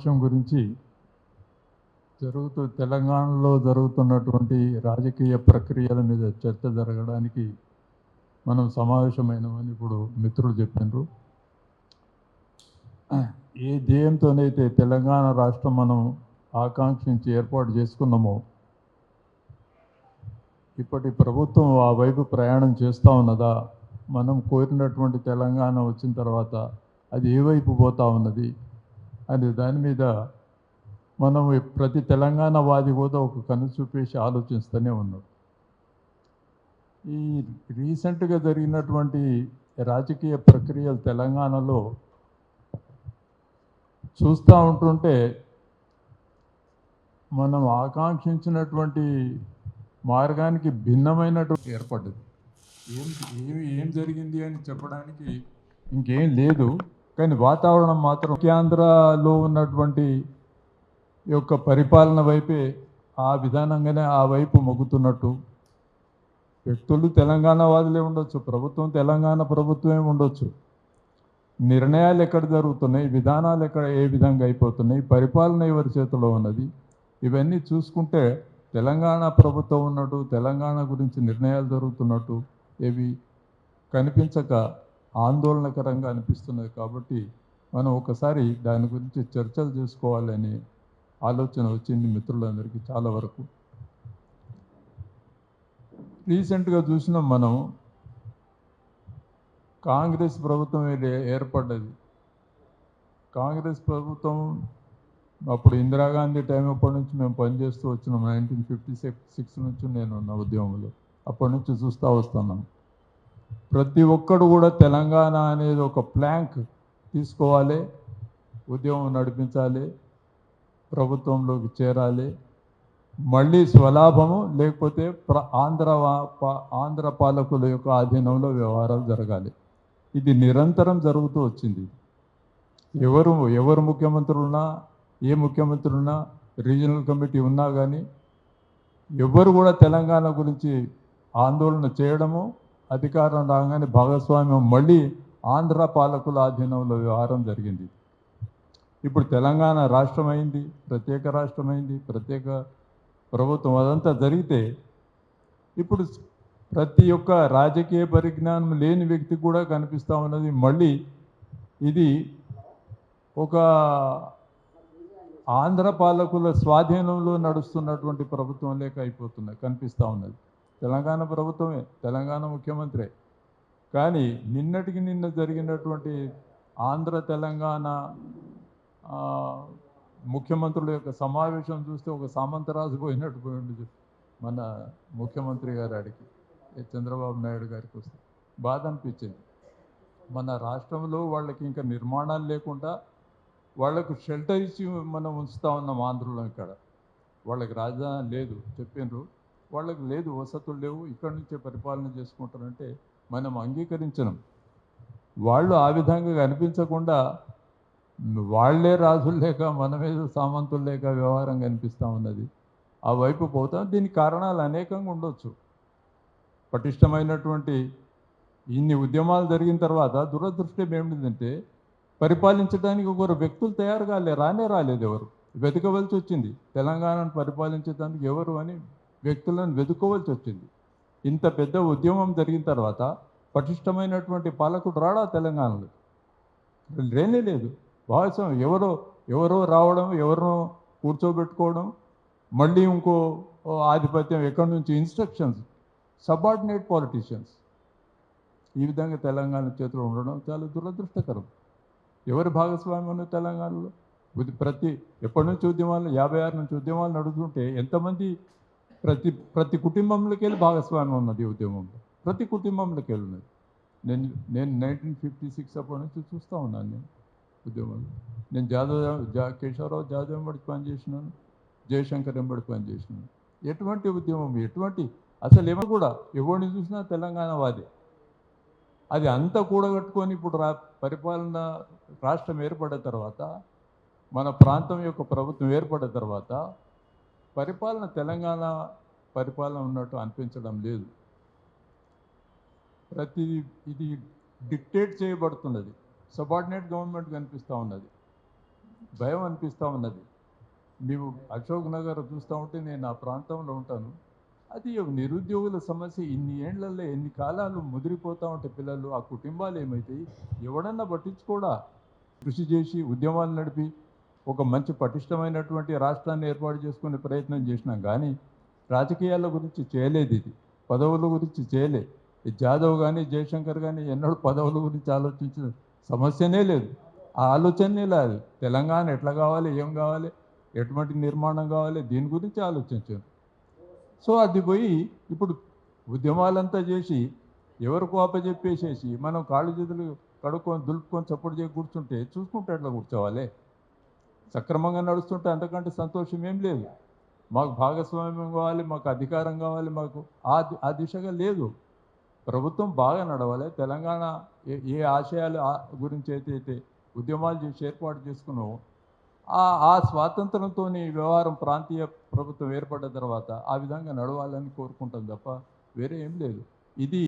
సమావేశం గురించి తెలంగాణలో జరుగుతున్నటువంటి రాజకీయ ప్రక్రియల మీద చర్చ జరగడానికి మనం సమావేశమైనామని ఇప్పుడు మిత్రులు చెప్పినారు. ఏ ధ్యేయంతోనైతే తెలంగాణ రాష్ట్రం మనం ఆకాంక్షించి ఏర్పాటు చేసుకున్నామో ఇప్పటి ప్రభుత్వం ఆ వైపు ప్రయాణం చేస్తూ ఉన్నదా, మనం కోరినటువంటి తెలంగాణ వచ్చిన తర్వాత అది ఏ వైపు పోతూ ఉన్నది అని దాని మీద మనం ప్రతి తెలంగాణ వాది కూడా ఒక కన్ను చూపేసి ఆలోచిస్తూనే ఉన్నాం. ఈ రీసెంట్గా జరిగినటువంటి రాజకీయ ప్రక్రియలు తెలంగాణలో చూస్తూ ఉంటుంటే మనం ఆకాంక్షించినటువంటి మార్గానికి భిన్నమైనటువంటి ఏర్పడ్డది. ఏం జరిగింది అని చెప్పడానికి ఇంకేం లేదు, కానీ వాతావరణం మాత్రం కేంద్రలో ఉన్నటువంటి యొక్క పరిపాలన వైపే ఆ విధానంగానే ఆ వైపు మొగ్గుతున్నట్టు. వ్యక్తులు తెలంగాణ వాదులే ఉండొచ్చు, ప్రభుత్వం తెలంగాణ ప్రభుత్వమే ఉండొచ్చు, నిర్ణయాలు ఎక్కడ జరుగుతున్నాయి, విధానాలు ఏ విధంగా అయిపోతున్నాయి, పరిపాలన ఎవరి చేతిలో ఉన్నది, ఇవన్నీ చూసుకుంటే తెలంగాణ ప్రభుత్వం ఉన్నట్టు, తెలంగాణ గురించి నిర్ణయాలు జరుగుతున్నట్టు ఏవి కనిపించక ఆందోళనకరంగా అనిపిస్తున్నది. కాబట్టి మనం ఒకసారి దాని గురించి చర్చలు చేసుకోవాలని ఆలోచన వచ్చింది మిత్రులందరికీ చాలా వరకు. రీసెంట్గా చూసినాం మనం, కాంగ్రెస్ ప్రభుత్వం ఏర్పడ్డది. కాంగ్రెస్ ప్రభుత్వం అప్పుడు ఇందిరాగాంధీ టైం అప్పటి నుంచి మేము పనిచేస్తూ వచ్చినాం. 1956 నుంచి నేను ఉన్న ఉద్యమంలో అప్పటి నుంచి చూస్తూ వస్తున్నాం. ప్రతి ఒక్కడు కూడా తెలంగాణ అనేది ఒక ప్లాంక్ తీసుకోవాలి, ఉద్యమం నడిపించాలి, ప్రభుత్వంలోకి చేరాలి, మళ్ళీ స్వలాభము లేకపోతే ఆంధ్ర పాలకుల యొక్క ఆధీనంలో వ్యవహారాలు జరగాలి. ఇది నిరంతరం జరుగుతూ వచ్చింది. ఎవరు ముఖ్యమంత్రులున్నా, ఏ ముఖ్యమంత్రి ఉన్నా, రీజనల్ కమిటీ ఉన్నా కానీ ఎవరు కూడా తెలంగాణ గురించి ఆందోళన చేయడము, అధికారం రాగానే భాగస్వామ్యం మళ్ళీ ఆంధ్ర పాలకుల ఆధీనంలో వ్యవహారం జరిగింది. ఇప్పుడు తెలంగాణ రాష్ట్రమైంది, ప్రత్యేక రాష్ట్రమైంది, ప్రత్యేక ప్రభుత్వం, అదంతా జరిగితే ఇప్పుడు ప్రతి ఒక్క రాజకీయ పరిజ్ఞానం లేని వ్యక్తి కూడా కనిపిస్తూ ఉన్నది. మళ్ళీ ఇది ఒక ఆంధ్ర పాలకుల స్వాధీనంలో నడుస్తున్నటువంటి ప్రభుత్వం లేక కనిపిస్తూ ఉన్నది. తెలంగాణ ప్రభుత్వమే, తెలంగాణ ముఖ్యమంత్రే, కానీ నిన్నటికి నిన్న జరిగినటువంటి ఆంధ్ర తెలంగాణ ముఖ్యమంత్రుల యొక్క సమావేశం చూస్తే ఒక సామంతరాజు పోయినట్టు పోయింది మన ముఖ్యమంత్రి గారి ఆడికి, చంద్రబాబు నాయుడు గారికి వస్తే బాధ అనిపించింది. మన రాష్ట్రంలో వాళ్ళకి ఇంకా నిర్మాణాలు లేకుండా వాళ్లకు షెల్టర్ ఇచ్చి మనం ఉంచుతా ఉన్నాం ఆంధ్రలో. ఇక్కడ వాళ్ళకి రాజధాని లేదు చెప్పిండ్రు, వాళ్ళకి లేదు, వసతులు లేవు, ఇక్కడి నుంచే పరిపాలన చేసుకుంటారంటే మనం అంగీకరించడం. వాళ్ళు ఆ విధంగా కనిపించకుండా వాళ్లే రాజులు లేక మనమేదో సామంతులు లేక వ్యవహారం కనిపిస్తూ ఉన్నది. ఆ వైపు పోతాం. దీనికి కారణాలు అనేకంగా ఉండొచ్చు. పటిష్టమైనటువంటి ఇన్ని ఉద్యమాలు జరిగిన తర్వాత దురదృష్టం ఏమిటంటే పరిపాలించడానికి ఒకరు వ్యక్తులు తయారు రాలేదు. ఎవరు వెతుకవలసి వచ్చింది. తెలంగాణను పరిపాలించడానికి ఎవరు అని వ్యక్తులను వెతుక్కోవలసి వచ్చింది. ఇంత పెద్ద ఉద్యమం జరిగిన తర్వాత పటిష్టమైనటువంటి పాలకుడు రాడా తెలంగాణలో? లేనే లేదు. భాగస్వామ్యం ఎవరో రావడం, ఎవరినో కూర్చోబెట్టుకోవడం, మళ్ళీ ఇంకో ఆధిపత్యం ఎక్కడి నుంచి, ఇన్స్ట్రక్షన్స్, సబార్డినేట్ పాలిటీషియన్స్, ఈ విధంగా తెలంగాణ చేతిలో ఉండడం చాలా దురదృష్టకరం. ఎవరి భాగస్వామ్యం తెలంగాణలో? ఎప్పటి నుంచి ఉద్యమాలు, 56 నుంచి ఉద్యమాలు నడుస్తుంటే ఎంతమంది ప్రతి కుటుంబంలోకి వెళ్ళి భాగస్వామ్యం ఉన్నది ఉద్యమంలో, ప్రతి కుటుంబంలోకి వెళ్ళి ఉన్నది. నేను 1956 అప్పటి నుంచి చూస్తూ ఉన్నాను. నేను ఉద్యమంలో నేను కేశవరావు జాదవ్ వెంబడి పనిచేసినాను, జయశంకర్ వెంబడి పనిచేసినాను. ఎటువంటి ఉద్యమం, అసలు ఏమో కూడా ఎవరిని చూసినా తెలంగాణ వాదే. అది అంతా కూడగట్టుకొని ఇప్పుడు పరిపాలన రాష్ట్రం ఏర్పడిన తర్వాత, మన ప్రాంతం యొక్క ప్రభుత్వం ఏర్పడిన తర్వాత తెలంగాణ పరిపాలన ఉన్నట్టు అనిపించడం లేదు. ఇది డిక్టేట్ చేయబడుతున్నది, సబార్డినేట్ గవర్నమెంట్ కనిపిస్తూ ఉన్నది. భయం అనిపిస్తూ ఉన్నది. నీవు అశోక్ నగర్ చూస్తూ ఉంటే నేను ఆ ప్రాంతంలో ఉంటాను. అది నిరుద్యోగుల సమస్య ఇన్ని ఏండ్లలో ఎన్ని కాలాలు ముదిరిపోతూ ఉంటే పిల్లలు ఆ కుటుంబాలు ఏమవుతాయి? ఎవడన్నా పట్టించుకోడా? కృషి చేసి ఉద్యమాలు నడిపి ఒక మంచి పటిష్టమైనటువంటి రాష్ట్రాన్ని ఏర్పాటు చేసుకునే ప్రయత్నం చేసినాం కానీ రాజకీయాల గురించి చేయలేదు. ఇది పదవుల గురించి చేయలే. ఈ జాదవ్ కానీ జయశంకర్ కానీ ఎన్నడూ పదవుల గురించి ఆలోచించిన సమస్యనే లేదు. ఆ ఆలోచనే లేదు. తెలంగాణ ఎట్లా కావాలి, ఏం కావాలి, ఎటువంటి నిర్మాణం కావాలి, దీని గురించి ఆలోచించారు. సో అది పోయి ఇప్పుడు ఉద్యమాలంతా చేసి ఎవరికి అప్పచెప్పేసేసి మనం కాళ్ళు చేతులు కడుక్కొని దులుపుకొని చప్పుడు చేసి కూర్చుంటే చూసుకుంటే ఎట్లా కూర్చోవాలి? సక్రమంగా నడుస్తుంటే అంతకంటే సంతోషం ఏం లేదు. మాకు భాగస్వామ్యం కావాలి, మాకు అధికారం కావాలి, మాకు ఆ దిశగా లేదు. ప్రభుత్వం బాగా నడవాలి. తెలంగాణ ఏ ఆశయాలు గురించి అయితే ఉద్యమాలు చేసి ఏర్పాటు చేసుకున్నామో ఆ స్వాతంత్రంతో వ్యవహారం ప్రాంతీయ ప్రభుత్వం ఏర్పడ్డ తర్వాత ఆ విధంగా నడవాలని కోరుకుంటాం తప్ప వేరే ఏం లేదు. ఇది